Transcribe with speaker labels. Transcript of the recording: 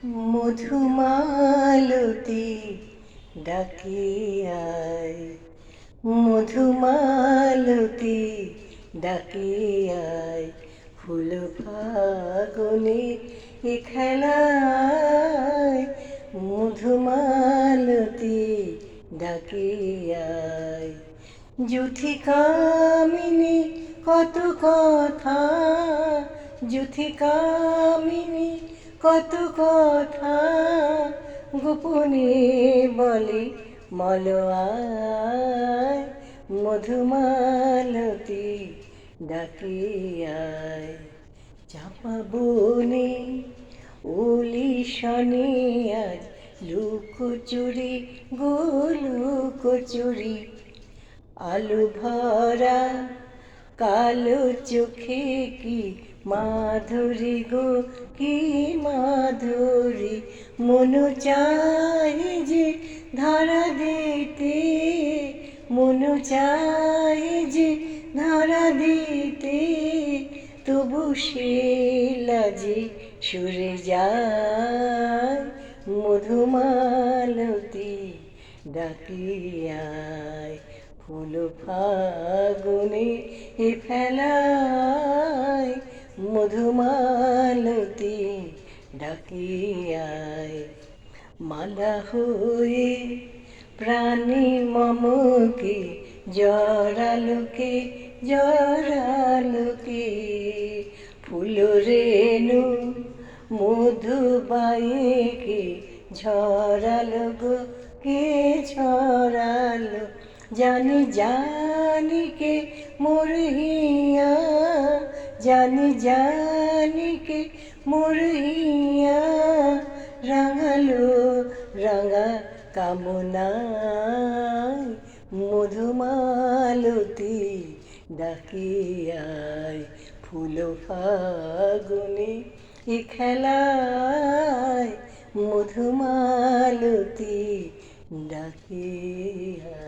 Speaker 1: মধুমালতী ডাকে আয়, মধুমালতী ডাকে আয়, ফুল ফাগুনে এ খেলায়। মধুমালতী ডাকে আয়, যুথি কামিনী কত কথা, যুথি কামিনী কত কথা, গোপনে বলে মলয়ায়। মধুমালতী ডাকে আয়, চাপা বনে ওলি শনে আজ লুকোচুরি গো লুকোচুরি। আলো ভরা কালো চোখে কি মাধুরী গো, কি মাধুরী। মনু চায় যে ধরা দিতে, মনু চায় যে ধরা দিতে, তবু সে লাজে সরে যায়। মধুমালতী ডাকে আয়, ফুল ফাগুনে এ ফেলায়। মধুমালতী ডাকে আয়, মালা হয়ে প্রাণী মমকে জড়ালোকে জড়ালোকে। ফুল রেণু মধু বাইকে ঝরালো গো, কে ঝরালো। জানি জানি কে মোর হিয়া, জানি জানি কে মোর হিয়া। রাঙালো রাঙা কামনায়, মধুমালতী ডাকে আয়, ফুল ফাগুনে এ খেলায়। মধুমালতী ডাকে আয়।